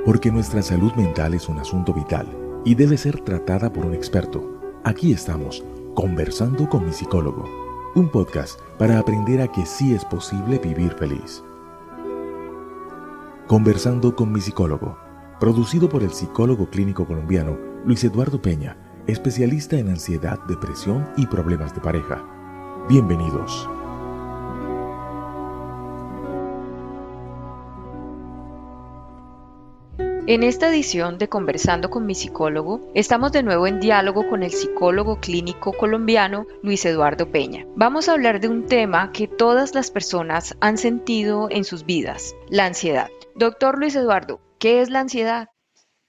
Porque nuestra salud mental es un asunto vital y debe ser tratada por un experto. Aquí estamos, Conversando con mi psicólogo, un podcast para aprender a que sí es posible vivir feliz. Conversando con mi psicólogo, producido por el psicólogo clínico colombiano Luis Eduardo Peña, especialista en ansiedad, depresión y problemas de pareja. Bienvenidos. En esta edición de Conversando con mi psicólogo, estamos de nuevo en diálogo con el psicólogo clínico colombiano Luis Eduardo Peña. Vamos a hablar de un tema que todas las personas han sentido en sus vidas, la ansiedad. Doctor Luis Eduardo, ¿qué es la ansiedad?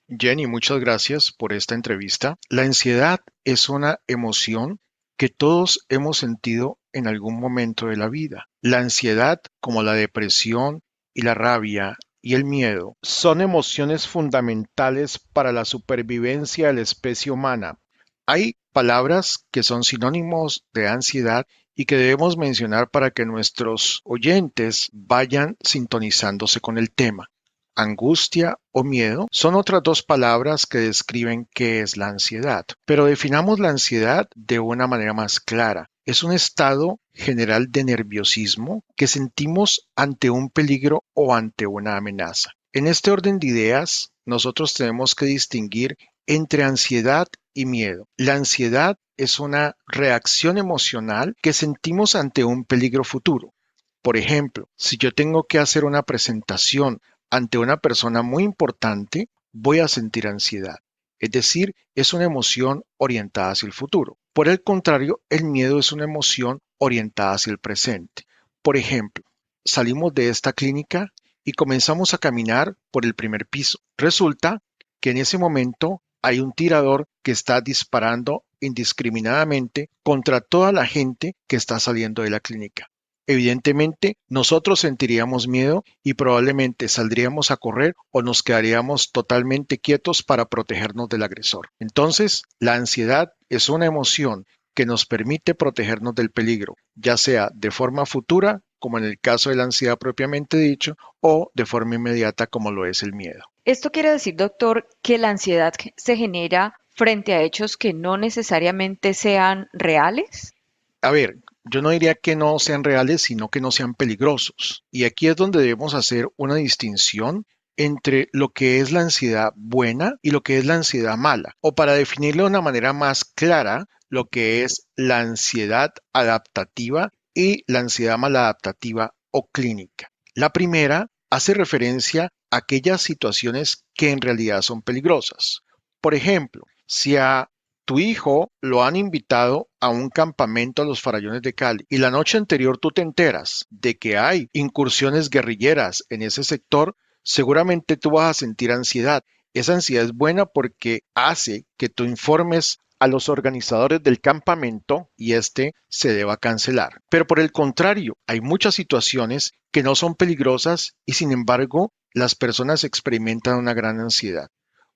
Jenny, muchas gracias por esta entrevista. La ansiedad es una emoción que todos hemos sentido en algún momento de la vida. La ansiedad, como la depresión y la rabia y el miedo, son emociones fundamentales para la supervivencia de la especie humana. Hay palabras que son sinónimos de ansiedad y que debemos mencionar para que nuestros oyentes vayan sintonizándose con el tema. Angustia o miedo son otras dos palabras que describen qué es la ansiedad. Pero definamos la ansiedad de una manera más clara. Es un estado general de nerviosismo que sentimos ante un peligro o ante una amenaza. En este orden de ideas, nosotros tenemos que distinguir entre ansiedad y miedo. La ansiedad es una reacción emocional que sentimos ante un peligro futuro. Por ejemplo, si yo tengo que hacer una presentación ante una persona muy importante, voy a sentir ansiedad. Es decir, es una emoción orientada hacia el futuro. Por el contrario, el miedo es una emoción orientada hacia el presente. Por ejemplo, salimos de esta clínica y comenzamos a caminar por el primer piso. Resulta que en ese momento hay un tirador que está disparando indiscriminadamente contra toda la gente que está saliendo de la clínica. Evidentemente, nosotros sentiríamos miedo y probablemente saldríamos a correr o nos quedaríamos totalmente quietos para protegernos del agresor. Entonces, la ansiedad es una emoción que nos permite protegernos del peligro, ya sea de forma futura, como en el caso de la ansiedad propiamente dicho, o de forma inmediata, como lo es el miedo. Esto quiere decir, doctor, que la ansiedad se genera frente a hechos que no necesariamente sean reales. A ver, yo no diría que no sean reales, sino que no sean peligrosos. Y aquí es donde debemos hacer una distinción entre lo que es la ansiedad buena y lo que es la ansiedad mala. O para definirlo de una manera más clara, lo que es la ansiedad adaptativa y la ansiedad maladaptativa o clínica. La primera hace referencia a aquellas situaciones que en realidad son peligrosas. Por ejemplo, si a tu hijo lo han invitado a un campamento a los Farallones de Cali y la noche anterior tú te enteras de que hay incursiones guerrilleras en ese sector, seguramente tú vas a sentir ansiedad. Esa ansiedad es buena porque hace que tú informes a los organizadores del campamento y este se deba cancelar. Pero por el contrario, hay muchas situaciones que no son peligrosas y sin embargo las personas experimentan una gran ansiedad.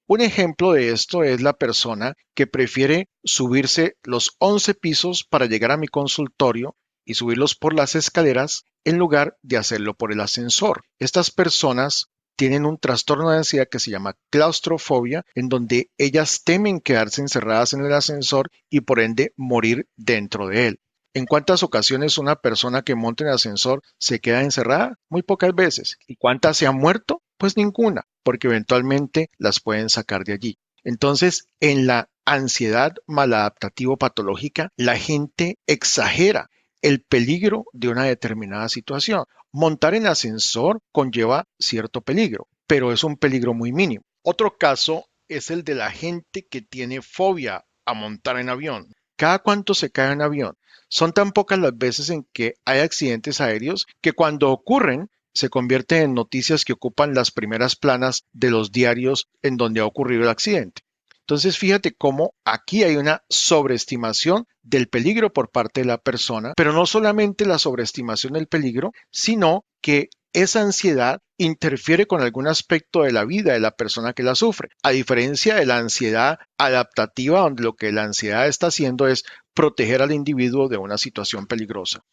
Un ejemplo de esto es la persona que prefiere subirse los 11 pisos para llegar a mi consultorio y subirlos por las escaleras en lugar de hacerlo por el ascensor. Estas personas tienen un trastorno de ansiedad que se llama claustrofobia, en donde ellas temen quedarse encerradas en el ascensor y por ende morir dentro de él. ¿En cuántas ocasiones una persona que monta en el ascensor se queda encerrada? Muy pocas veces. ¿Y cuántas se han muerto? Pues ninguna, porque eventualmente las pueden sacar de allí. Entonces, en la ansiedad maladaptativo patológica, la gente exagera el peligro de una determinada situación. Montar en ascensor conlleva cierto peligro, pero es un peligro muy mínimo. Otro caso es el de la gente que tiene fobia a montar en avión. ¿Cada cuánto se cae en avión? Son tan pocas las veces en que hay accidentes aéreos que cuando ocurren se convierten en noticias que ocupan las primeras planas de los diarios en donde ha ocurrido el accidente. Entonces, fíjate cómo aquí hay una sobreestimación del peligro por parte de la persona, pero no solamente la sobreestimación del peligro, sino que esa ansiedad interfiere con algún aspecto de la vida de la persona que la sufre, a diferencia de la ansiedad adaptativa, donde lo que la ansiedad está haciendo es proteger al individuo de una situación peligrosa.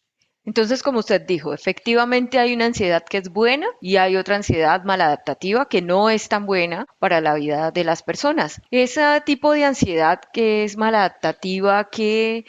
Entonces, como usted dijo, efectivamente hay una ansiedad que es buena y hay otra ansiedad maladaptativa que no es tan buena para la vida de las personas. Ese tipo de ansiedad que es maladaptativa, ¿qué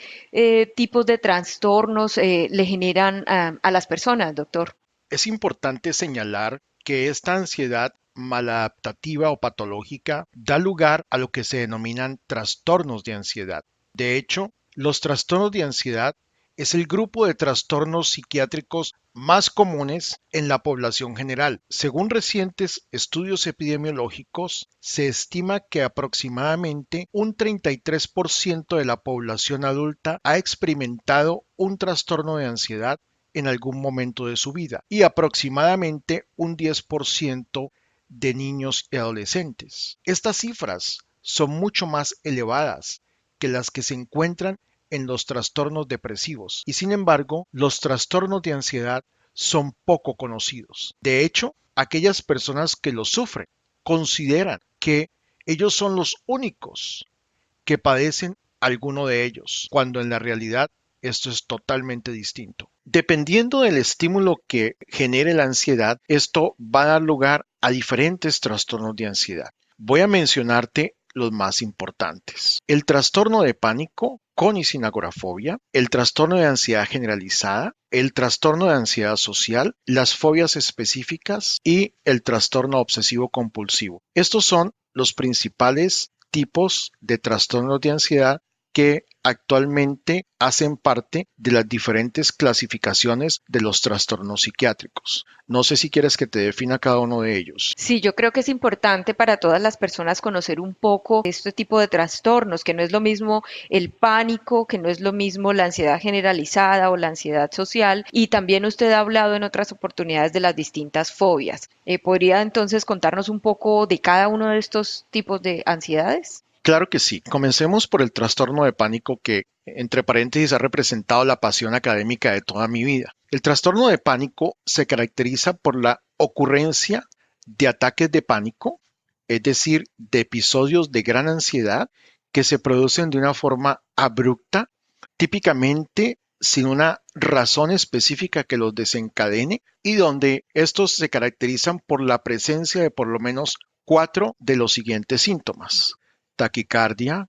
tipos de trastornos le generan a las personas, doctor? Es importante señalar que esta ansiedad maladaptativa o patológica da lugar a lo que se denominan trastornos de ansiedad. De hecho, los trastornos de ansiedad es el grupo de trastornos psiquiátricos más comunes en la población general. Según recientes estudios epidemiológicos, se estima que aproximadamente un 33% de la población adulta ha experimentado un trastorno de ansiedad en algún momento de su vida y aproximadamente un 10% de niños y adolescentes. Estas cifras son mucho más elevadas que las que se encuentran en los trastornos depresivos y sin embargo los trastornos de ansiedad son poco conocidos. De hecho, aquellas personas que los sufren consideran que ellos son los únicos que padecen alguno de ellos, cuando en la realidad esto es totalmente distinto. Dependiendo del estímulo que genere la ansiedad, esto va a dar lugar a diferentes trastornos de ansiedad. Voy a mencionarte los más importantes. El trastorno de pánico con y sin agorafobia, el trastorno de ansiedad generalizada, el trastorno de ansiedad social, las fobias específicas y el trastorno obsesivo compulsivo. Estos son los principales tipos de trastornos de ansiedad que actualmente hacen parte de las diferentes clasificaciones de los trastornos psiquiátricos. No sé si quieres que te defina cada uno de ellos. Sí, yo creo que es importante para todas las personas conocer un poco este tipo de trastornos, que no es lo mismo el pánico, que no es lo mismo la ansiedad generalizada o la ansiedad social. Y también usted ha hablado en otras oportunidades de las distintas fobias. ¿Podría entonces contarnos un poco de cada uno de estos tipos de ansiedades? Claro que sí. Comencemos por el trastorno de pánico que, entre paréntesis, ha representado la pasión académica de toda mi vida. El trastorno de pánico se caracteriza por la ocurrencia de ataques de pánico, es decir, de episodios de gran ansiedad que se producen de una forma abrupta, típicamente sin una razón específica que los desencadene y donde estos se caracterizan por la presencia de por lo menos 4 de los siguientes síntomas: taquicardia,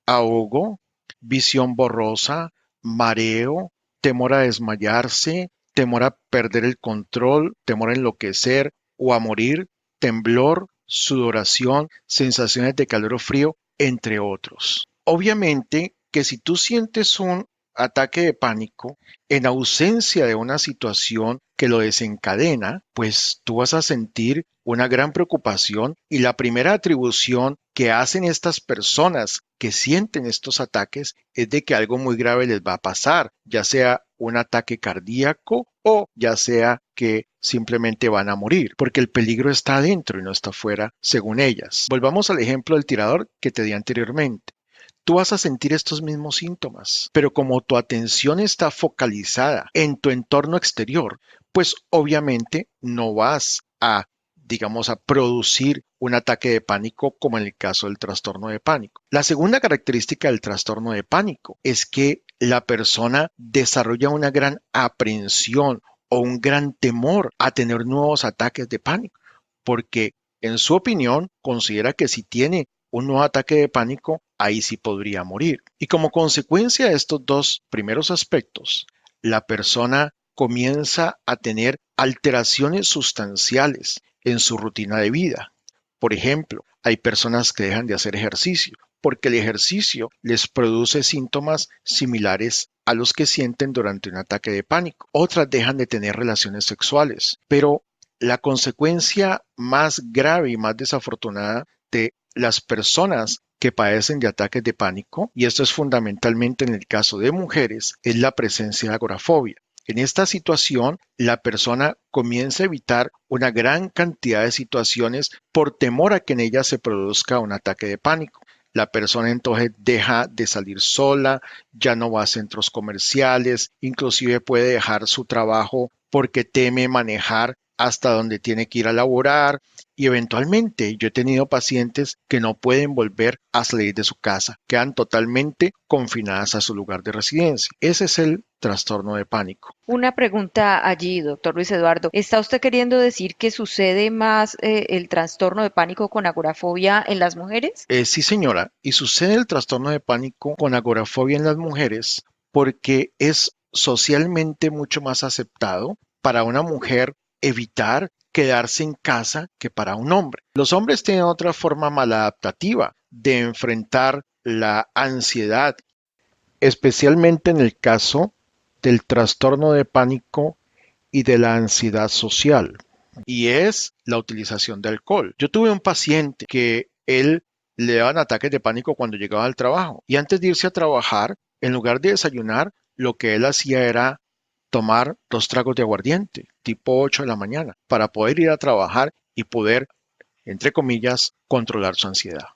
ahogo, visión borrosa, mareo, temor a desmayarse, temor a perder el control, temor a enloquecer o a morir, temblor, sudoración, sensaciones de calor o frío, entre otros. Obviamente que si tú sientes un ataque de pánico en ausencia de una situación que lo desencadena, pues tú vas a sentir una gran preocupación y la primera atribución que hacen estas personas que sienten estos ataques es de que algo muy grave les va a pasar, ya sea un ataque cardíaco o ya sea que simplemente van a morir, porque el peligro está adentro y no está afuera, según ellas. Volvamos al ejemplo del tirador que te di anteriormente. Tú vas a sentir estos mismos síntomas, pero como tu atención está focalizada en tu entorno exterior, pues obviamente no vas a, digamos, a producir un ataque de pánico como en el caso del trastorno de pánico. La segunda característica del trastorno de pánico es que la persona desarrolla una gran aprehensión o un gran temor a tener nuevos ataques de pánico, porque en su opinión considera que si tiene un nuevo ataque de pánico, ahí sí podría morir. Y como consecuencia de estos dos primeros aspectos, la persona comienza a tener alteraciones sustanciales en su rutina de vida. Por ejemplo, hay personas que dejan de hacer ejercicio porque el ejercicio les produce síntomas similares a los que sienten durante un ataque de pánico. Otras dejan de tener relaciones sexuales, pero la consecuencia más grave y más desafortunada de las personas que padecen de ataques de pánico, y esto es fundamentalmente en el caso de mujeres, es la presencia de agorafobia. En esta situación, la persona comienza a evitar una gran cantidad de situaciones por temor a que en ella se produzca un ataque de pánico. La persona entonces deja de salir sola, ya no va a centros comerciales, inclusive puede dejar su trabajo porque teme manejar hasta donde tiene que ir a laborar y eventualmente yo he tenido pacientes que no pueden volver a salir de su casa, quedan totalmente confinadas a su lugar de residencia. Ese es el trastorno de pánico. Una pregunta allí, doctor Luis Eduardo. ¿Está usted queriendo decir que sucede más el trastorno de pánico con agorafobia en las mujeres? Sí, señora, y sucede el trastorno de pánico con agorafobia en las mujeres porque es socialmente mucho más aceptado para una mujer evitar quedarse en casa que para un hombre. Los hombres tienen otra forma maladaptativa de enfrentar la ansiedad, especialmente en el caso del trastorno de pánico y de la ansiedad social, y es la utilización de alcohol. Yo tuve un paciente que él le daban ataques de pánico cuando llegaba al trabajo y antes de irse a trabajar, en lugar de desayunar, lo que él hacía era tomar 2 tragos de aguardiente, tipo 8 de la mañana, para poder ir a trabajar y poder, entre comillas, controlar su ansiedad.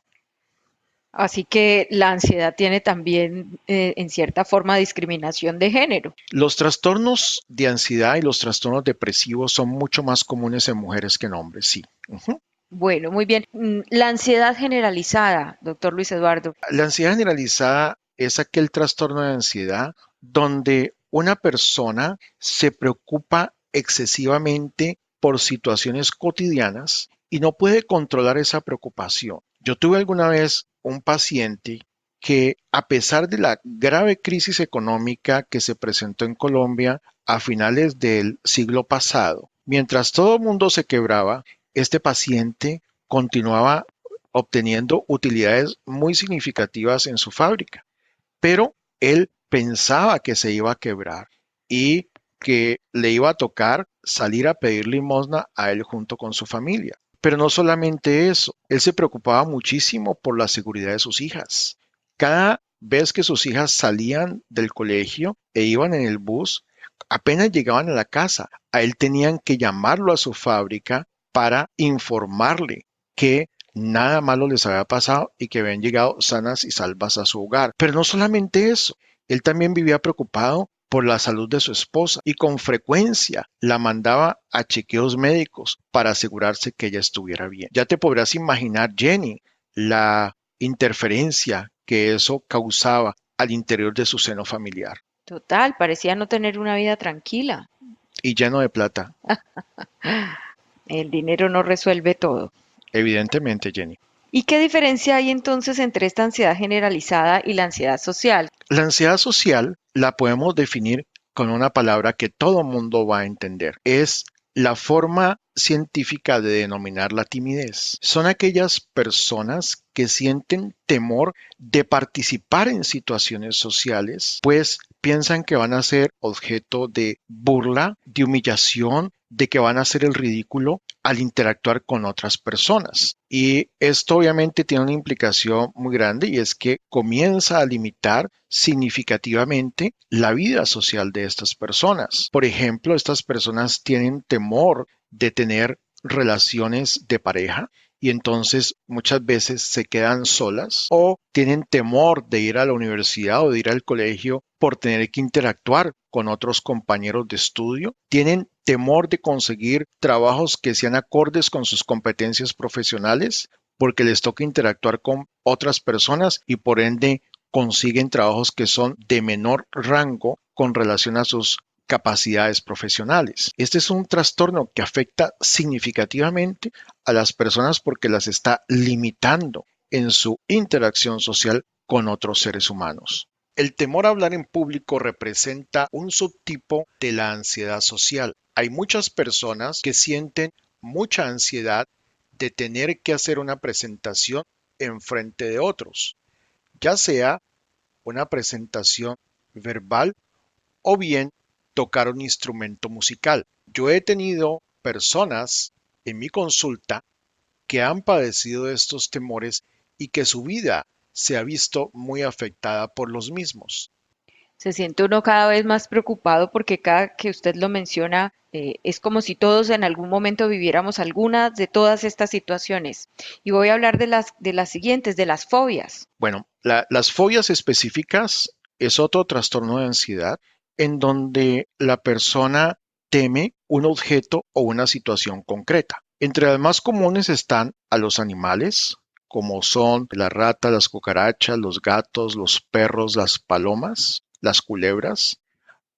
Así que la ansiedad tiene también, en cierta forma, discriminación de género. Los trastornos de ansiedad y los trastornos depresivos son mucho más comunes en mujeres que en hombres, sí. Ujú. Bueno, muy bien. La ansiedad generalizada, doctor Luis Eduardo. La ansiedad generalizada es aquel trastorno de ansiedad donde una persona se preocupa excesivamente por situaciones cotidianas y no puede controlar esa preocupación. Yo tuve alguna vez un paciente que, a pesar de la grave crisis económica que se presentó en Colombia a finales del siglo pasado, mientras todo el mundo se quebraba, este paciente continuaba obteniendo utilidades muy significativas en su fábrica, pero él pensaba que se iba a quebrar y que le iba a tocar salir a pedir limosna a él junto con su familia. Pero no solamente eso, él se preocupaba muchísimo por la seguridad de sus hijas. Cada vez que sus hijas salían del colegio e iban en el bus, apenas llegaban a la casa, a él tenían que llamarlo a su fábrica para informarle que nada malo les había pasado y que habían llegado sanas y salvas a su hogar. Pero no solamente eso, él también vivía preocupado por la salud de su esposa y con frecuencia la mandaba a chequeos médicos para asegurarse que ella estuviera bien. Ya te podrás imaginar, Jenny, la interferencia que eso causaba al interior de su seno familiar. Total, parecía no tener una vida tranquila. Y lleno de plata, El dinero no resuelve todo. evidentemente, Jenny. ¿Y qué diferencia hay entonces entre esta ansiedad generalizada y la ansiedad social? La ansiedad social la podemos definir con una palabra que todo mundo va a entender. Es la forma científica de denominar la timidez. Son aquellas personas que sienten temor de participar en situaciones sociales, pues piensan que van a ser objeto de burla, de humillación, de que van a hacer el ridículo al interactuar con otras personas. Y esto obviamente tiene una implicación muy grande y es que comienza a limitar significativamente la vida social de estas personas. Por ejemplo, estas personas tienen temor de tener relaciones de pareja y entonces muchas veces se quedan solas o tienen temor de ir a la universidad o de ir al colegio por tener que interactuar con otros compañeros de estudio. Tienen temor de conseguir trabajos que sean acordes con sus competencias profesionales porque les toca interactuar con otras personas y por ende consiguen trabajos que son de menor rango con relación a sus capacidades profesionales. Este es un trastorno que afecta significativamente a las personas porque las está limitando en su interacción social con otros seres humanos. El temor a hablar en público representa un subtipo de la ansiedad social. Hay muchas personas que sienten mucha ansiedad de tener que hacer una presentación en frente de otros, ya sea una presentación verbal o bien tocar un instrumento musical. Yo he tenido personas en mi consulta que han padecido de estos temores y que su vida se ha visto muy afectada por los mismos. Se siente uno cada vez más preocupado porque cada que usted lo menciona, es como si todos en algún momento viviéramos algunas de todas estas situaciones. Y voy a hablar de las siguientes, de las fobias. Bueno, las fobias específicas es otro trastorno de ansiedad en donde la persona teme un objeto o una situación concreta. Entre las más comunes están a los animales, como son las ratas, las cucarachas, los gatos, los perros, las palomas, las culebras,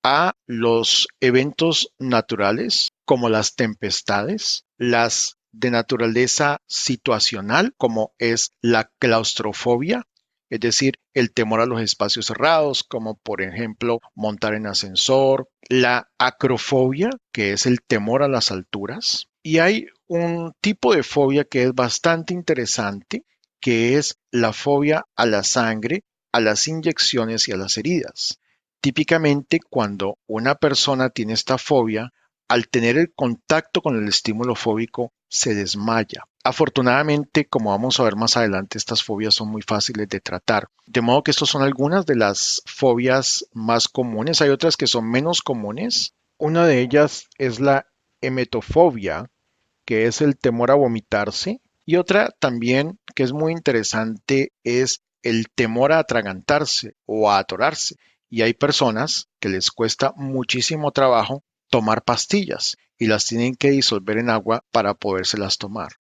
a los eventos naturales como las tempestades, las de naturaleza situacional como es la claustrofobia, es decir, el temor a los espacios cerrados, como por ejemplo montar en ascensor, la acrofobia, que es el temor a las alturas, y hay un tipo de fobia que es bastante interesante, que es la fobia a la sangre, a las inyecciones y a las heridas. Típicamente, cuando una persona tiene esta fobia, al tener el contacto con el estímulo fóbico, se desmaya. Afortunadamente, como vamos a ver más adelante, estas fobias son muy fáciles de tratar. De modo que estas son algunas de las fobias más comunes. Hay otras que son menos comunes. Una de ellas es la emetofobia, que es el temor a vomitarse. Y otra también que es muy interesante es el temor a atragantarse o a atorarse. Y hay personas que les cuesta muchísimo trabajo tomar pastillas y las tienen que disolver en agua para podérselas tomar.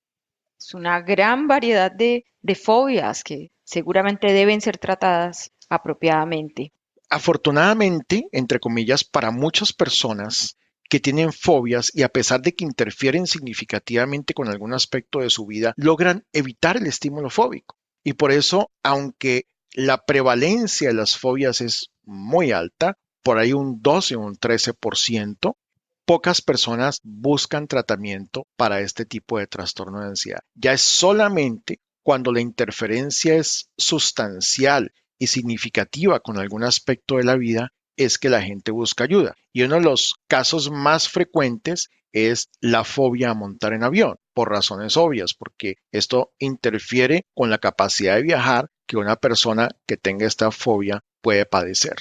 Es una gran variedad de fobias que seguramente deben ser tratadas apropiadamente. Afortunadamente, entre comillas, para muchas personas que tienen fobias y a pesar de que interfieren significativamente con algún aspecto de su vida, logran evitar el estímulo fóbico. Y por eso, aunque la prevalencia de las fobias es muy alta, por ahí un 12 o un 13%, pocas personas buscan tratamiento para este tipo de trastorno de ansiedad. Ya es solamente cuando la interferencia es sustancial y significativa con algún aspecto de la vida es que la gente busca ayuda. Y uno de los casos más frecuentes es la fobia a montar en avión, por razones obvias, porque esto interfiere con la capacidad de viajar que una persona que tenga esta fobia puede padecer.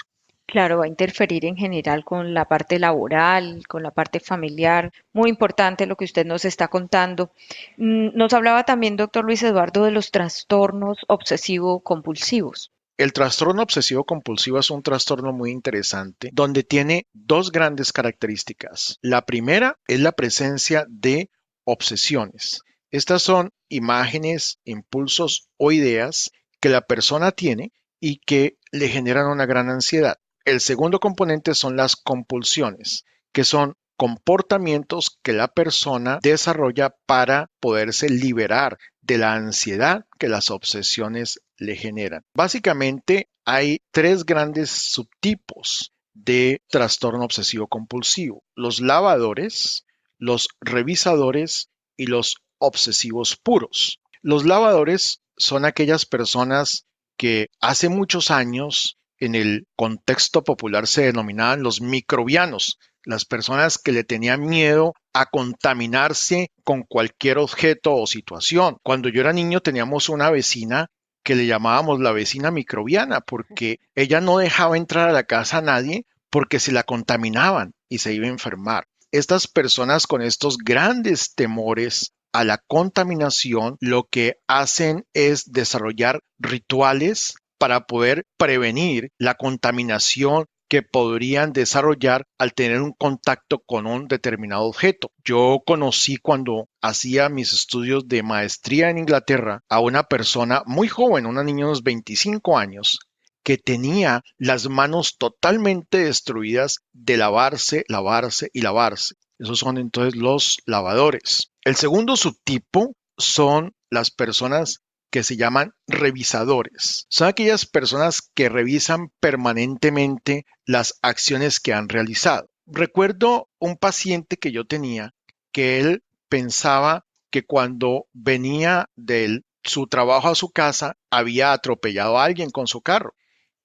Claro, va a interferir en general con la parte laboral, con la parte familiar. Muy importante lo que usted nos está contando. Nos hablaba también, doctor Luis Eduardo, de los trastornos obsesivo-compulsivos. El trastorno obsesivo compulsivo es un trastorno muy interesante donde tiene dos grandes características. La primera es la presencia de obsesiones. Estas son imágenes, impulsos o ideas que la persona tiene y que le generan una gran ansiedad. El segundo componente son las compulsiones, que son comportamientos que la persona desarrolla para poderse liberar de la ansiedad que las obsesiones le generan. Básicamente hay tres grandes subtipos de trastorno obsesivo compulsivo: los lavadores, los revisadores y los obsesivos puros. Los lavadores son aquellas personas que hace muchos años en el contexto popular se denominaban los microbianos, las personas que le tenían miedo a contaminarse con cualquier objeto o situación. Cuando yo era niño teníamos una vecina que le llamábamos la vecina microbiana porque ella no dejaba entrar a la casa a nadie porque se la contaminaban y se iba a enfermar. Estas personas con estos grandes temores a la contaminación lo que hacen es desarrollar rituales para poder prevenir la contaminación que podrían desarrollar al tener un contacto con un determinado objeto. Yo conocí cuando hacía mis estudios de maestría en Inglaterra a una persona muy joven, una niña de unos 25 años, que tenía las manos totalmente destruidas de lavarse, lavarse y lavarse. Esos son entonces los lavadores. El segundo subtipo son las personas que se llaman revisadores. Son aquellas personas que revisan permanentemente las acciones que han realizado. Recuerdo un paciente que yo tenía que él pensaba que cuando venía de su trabajo a su casa había atropellado a alguien con su carro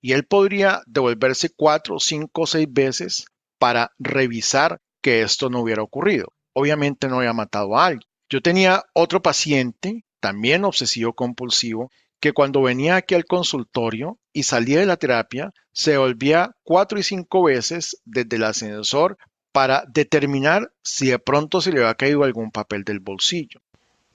y él podría devolverse 4, 5, 6 veces para revisar que esto no hubiera ocurrido. Obviamente no había matado a alguien. Yo tenía otro paciente también obsesivo compulsivo, que cuando venía aquí al consultorio y salía de la terapia, se volvía 4 y 5 veces desde el ascensor para determinar si de pronto se le había caído algún papel del bolsillo.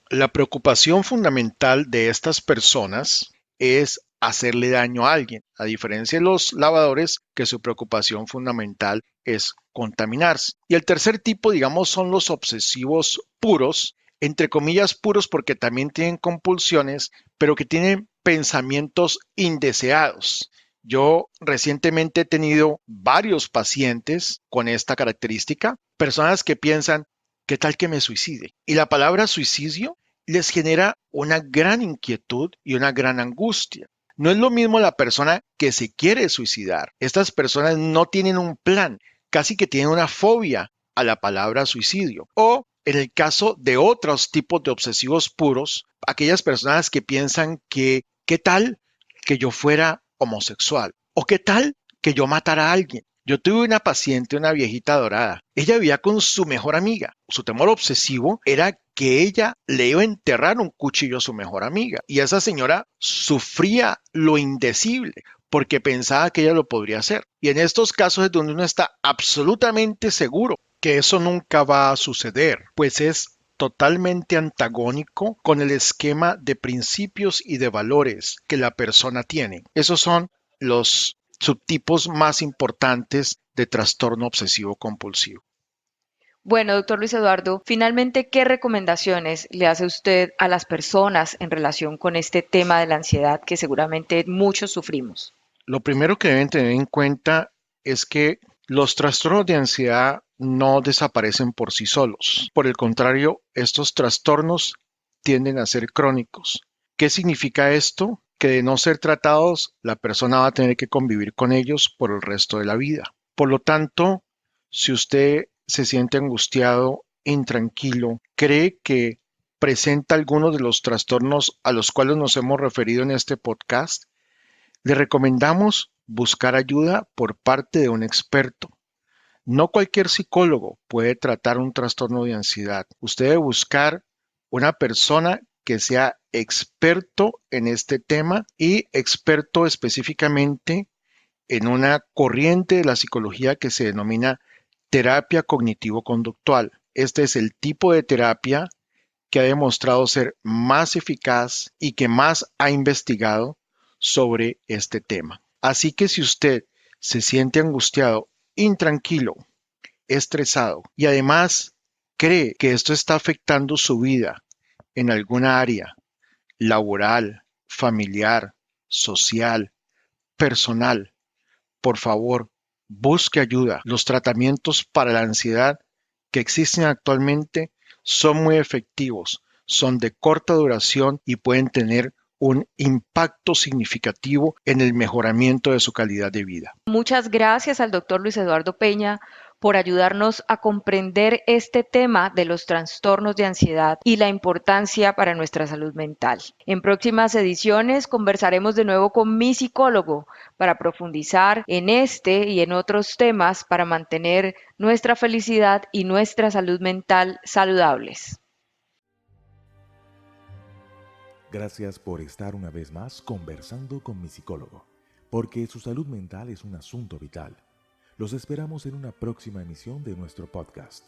La preocupación fundamental de estas personas es hacerle daño a alguien, a diferencia de los lavadores, que su preocupación fundamental es contaminarse. Y el tercer tipo, digamos, son los obsesivos puros, entre comillas puros porque también tienen compulsiones, pero que tienen pensamientos indeseados. Yo recientemente he tenido varios pacientes con esta característica, personas que piensan, ¿qué tal que me suicide? Y la palabra suicidio les genera una gran inquietud y una gran angustia. No es lo mismo la persona que se quiere suicidar. Estas personas no tienen un plan, casi que tienen una fobia a la palabra suicidio. O en el caso de otros tipos de obsesivos puros, aquellas personas que piensan que, ¿qué tal que yo fuera homosexual? ¿O qué tal que yo matara a alguien? Yo tuve una paciente, una viejita dorada. Ella vivía con su mejor amiga. Su temor obsesivo era que ella le iba a enterrar un cuchillo a su mejor amiga. Y esa señora sufría lo indecible porque pensaba que ella lo podría hacer. Y en estos casos es donde uno está absolutamente seguro que eso nunca va a suceder, pues es totalmente antagónico con el esquema de principios y de valores que la persona tiene. Esos son los subtipos más importantes de trastorno obsesivo compulsivo. Bueno, doctor Luis Eduardo, finalmente, ¿qué recomendaciones le hace usted a las personas en relación con este tema de la ansiedad que seguramente muchos sufrimos? Lo primero que deben tener en cuenta es que los trastornos de ansiedad no desaparecen por sí solos. Por el contrario, estos trastornos tienden a ser crónicos. ¿Qué significa esto? Que de no ser tratados, la persona va a tener que convivir con ellos por el resto de la vida. Por lo tanto, si usted se siente angustiado, intranquilo, cree que presenta algunos de los trastornos a los cuales nos hemos referido en este podcast, le recomendamos buscar ayuda por parte de un experto. No cualquier psicólogo puede tratar un trastorno de ansiedad. Usted debe buscar una persona que sea experto en este tema y experto específicamente en una corriente de la psicología que se denomina terapia cognitivo-conductual. Este es el tipo de terapia que ha demostrado ser más eficaz y que más ha investigado sobre este tema. Así que si usted se siente angustiado, intranquilo, estresado y además cree que esto está afectando su vida en alguna área laboral, familiar, social, personal, por favor, busque ayuda. Los tratamientos para la ansiedad que existen actualmente son muy efectivos, son de corta duración y pueden tener un impacto significativo en el mejoramiento de su calidad de vida. Muchas gracias al doctor Luis Eduardo Peña por ayudarnos a comprender este tema de los trastornos de ansiedad y la importancia para nuestra salud mental. En próximas ediciones conversaremos de nuevo con mi psicólogo para profundizar en este y en otros temas para mantener nuestra felicidad y nuestra salud mental saludables. Gracias por estar una vez más conversando con mi psicólogo, porque su salud mental es un asunto vital. Los esperamos en una próxima emisión de nuestro podcast.